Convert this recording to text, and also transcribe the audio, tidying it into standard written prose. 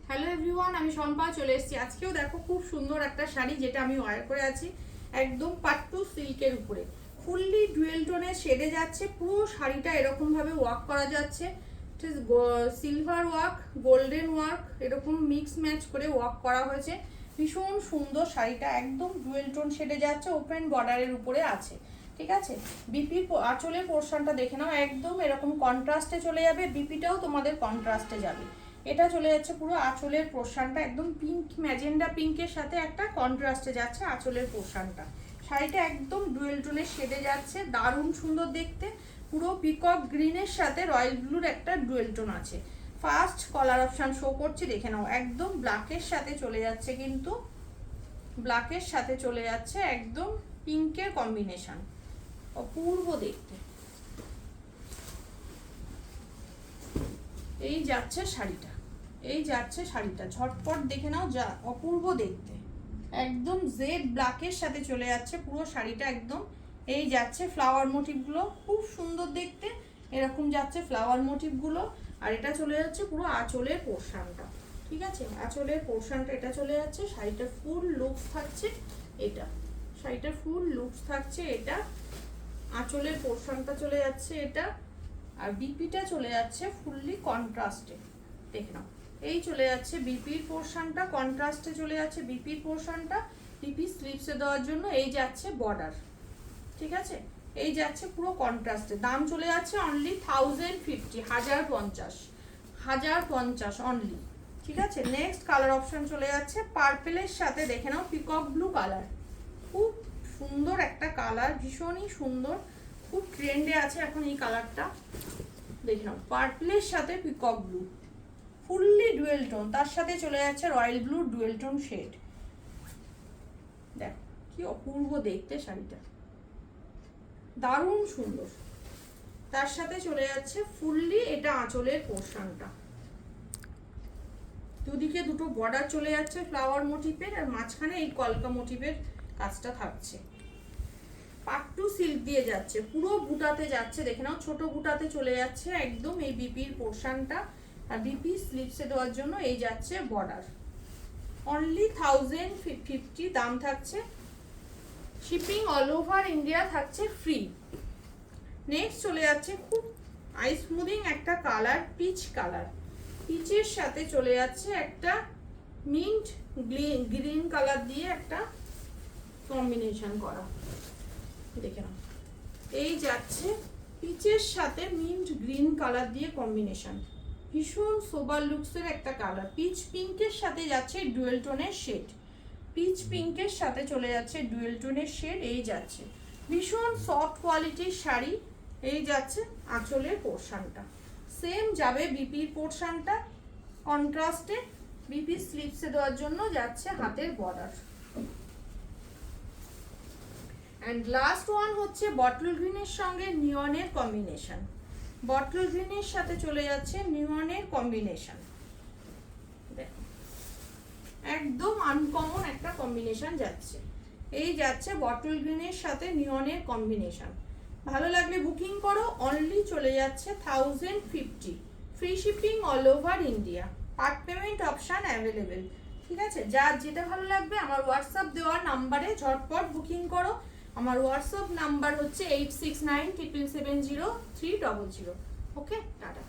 Hello everyone, আমি শম্পা চলে এসেছি। আজকেও দেখো খুব সুন্দর একটা শাড়ি, যেটা আমি ওয়্যার করে আছি একদম পাট্টু সিল্কের উপরে, ফুললি ডুয়েল টোনের শেডে যাচ্ছে। পুরো শাড়িটা এরকম ভাবে ওয়ার্ক করা যাচ্ছে, সিলভার ওয়ার্ক, গোল্ডেন ওয়ার্ক, এরকম মিক্স ম্যাচ করে ওয়ার্ক করা হয়েছে। ভীষণ সুন্দর শাড়িটা, একদম ডুয়েল টোন শেডে যাচ্ছে, ওপেন বর্ডারের উপরে আছে। ঠিক আছে, বিপির আঁচলের পোর্শনটা দেখে নাও, একদম এরকম কন্ট্রাস্টে চলে যাবে। বিপিটাও তোমাদের কন্ট্রাস্টে যাবে। এটা চলে যাচ্ছে পুরো আঁচলের পোর্শনটা, একদম পিঙ্ক, ম্যাজেন্ডা পিঙ্কের সাথে একটা কন্ট্রাস্টে যাচ্ছে আঁচলের পোর্শনটা। শাড়িটা একদম ডুয়েল টোনের শেডে যাচ্ছে, দারুণ সুন্দর দেখতে। পুরো পিকক গ্রিনের সাথে রয়্যাল ব্লুর একটা ডুয়েল টোন আছে। ফার্স্ট কলার অপশন শো করছে, দেখে নাও। একদম ব্ল্যাকের সাথে চলে যাচ্ছে, কিন্তু ব্ল্যাকের সাথে চলে যাচ্ছে একদম পিঙ্কের কম্বিনেশন, অপূর্ব দেখতে। এই যাচ্ছে শাড়িটা, এই যাচ্ছে শাড়িটা, ঝটপট দেখে নাও, যা অপূর্ব দেখতে। একদম জেড ব্ল্যাকের সাথে চলে যাচ্ছে পুরো শাড়িটা একদম। এই যাচ্ছে ফ্লাওয়ার মোটিভগুলো, খুব সুন্দর দেখতে, এরকম যাচ্ছে ফ্লাওয়ার মোটিভগুলো। আর এটা চলে যাচ্ছে পুরো আঁচলের পোর্শনটা। ঠিক আছে, আঁচলের পোর্শনটা এটা চলে যাচ্ছে। শাড়িটার ফুল লুকস থাকছে এটা, শাড়িটার ফুল লুকস থাকছে এটা। আঁচলের পোর্শনটা চলে যাচ্ছে এটা, আর বিপিটা চলে যাচ্ছে ফুললি কন্ট্রাস্টে। দেখে নাও, এই চলে যাচ্ছে বিপির পোর্শনটা, কন্ট্রাস্টে চলে যাচ্ছে বিপির পোর্শনটা। বিপি স্লিপসে দেওয়ার জন্য এই যাচ্ছে বর্ডার। ঠিক আছে, এই যাচ্ছে পুরো কন্ট্রাস্টে। দাম চলে যাচ্ছে অনলি 1050, 1050 অনলি। ঠিক আছে, নেক্সট কালার অপশন চলে যাচ্ছে পার্পেলের সাথে, দেখে নাও, পিকক ব্লু কালার। খুব সুন্দর একটা কালার, ভীষণই সুন্দর, খুব ট্রেন্ডে আছে এখন এই কালারটা। দেখে নাও, পার্পলের সাথে peacock blue, fully dual tone, তার সাথে চলে যাচ্ছে royal blue dual tone shade. দেখো কি অপূর্ব দেখতে শাড়িটা, দারুণ সুন্দর। তার সাথে চলে যাচ্ছে ফুললি এটা আঁচলের পোর্শনটা, দুদিকে দুটো বর্ডার চলে যাচ্ছে ফ্লাওয়ার মোটিভের, আর মাঝখানে এই কলকা মোটিভের কাজটা থাকছে। পাট্টু সিল্ক দিয়ে যাচ্ছে, পুরো বুটাতে যাচ্ছে, দেখে নাও, ছোট বুটাতে চলে যাচ্ছে একদম এই বিপির পোর্শনটা। আর বিপি স্লিপসে দেওয়ার জন্য এই যাচ্ছে বর্ডার। অনলি 1050 দাম থাকছে, শিপিং অল ওভার ইন্ডিয়া থাকছে ফ্রি। নেক্সট চলে যাচ্ছে খুব আই স্মুদিং একটা কালার, পিচ কালার। পিচের সাথে চলে যাচ্ছে একটা মিন্ট গ্রিন কালার দিয়ে একটা কম্বিনেশন করা। দেখে নাও, এই যাচ্ছে পিচের সাথে মিন্ট গ্রিন কালার দিয়ে কম্বিনেশন, ভীষণ সোবার লুকসের একটা কালার। পিচ পিঙ্কের সাথে যাচ্ছে ডুয়েল টোনের শেড, পিচ পিঙ্কের সাথে চলে যাচ্ছে ডুয়েল টোনের শেড। এই যাচ্ছে ভীষণ সফট কোয়ালিটির শাড়ি। এই যাচ্ছে আঁচলের পোর্শনটা, সেম যাবে বিপির পোর্শনটা কন্ট্রাস্টে। বিপি স্লিপসে দেওয়ার জন্য যাচ্ছে হাতের বর্ডার। অ্যান্ড লাস্ট ওয়ান হচ্ছে বটল গ্রিনের সঙ্গে নিয়নের কম্বিনেশন। বটল গ্রিনের সাথে চলে যাচ্ছে নিয়নের কম্বিনেশন। দেখো একদম আনকমন একটা কম্বিনেশন যাচ্ছে। এই যাচ্ছে বটল গ্রিনের সাথে নিয়নের কম্বিনেশন। ভালো লাগলে বুকিং করো, অনলি চলে যাচ্ছে 1050, free shipping all over India, part payment option available. ঠিক আছে, যার যেটা ভালো লাগবে আমার হোয়াটসঅ্যাপ দেওয়ার নাম্বারে ঝটপট বুকিং করো। আমার হোয়াটসঅ্যাপ নাম্বার হচ্ছে 8697770300। ওকে, টাটা।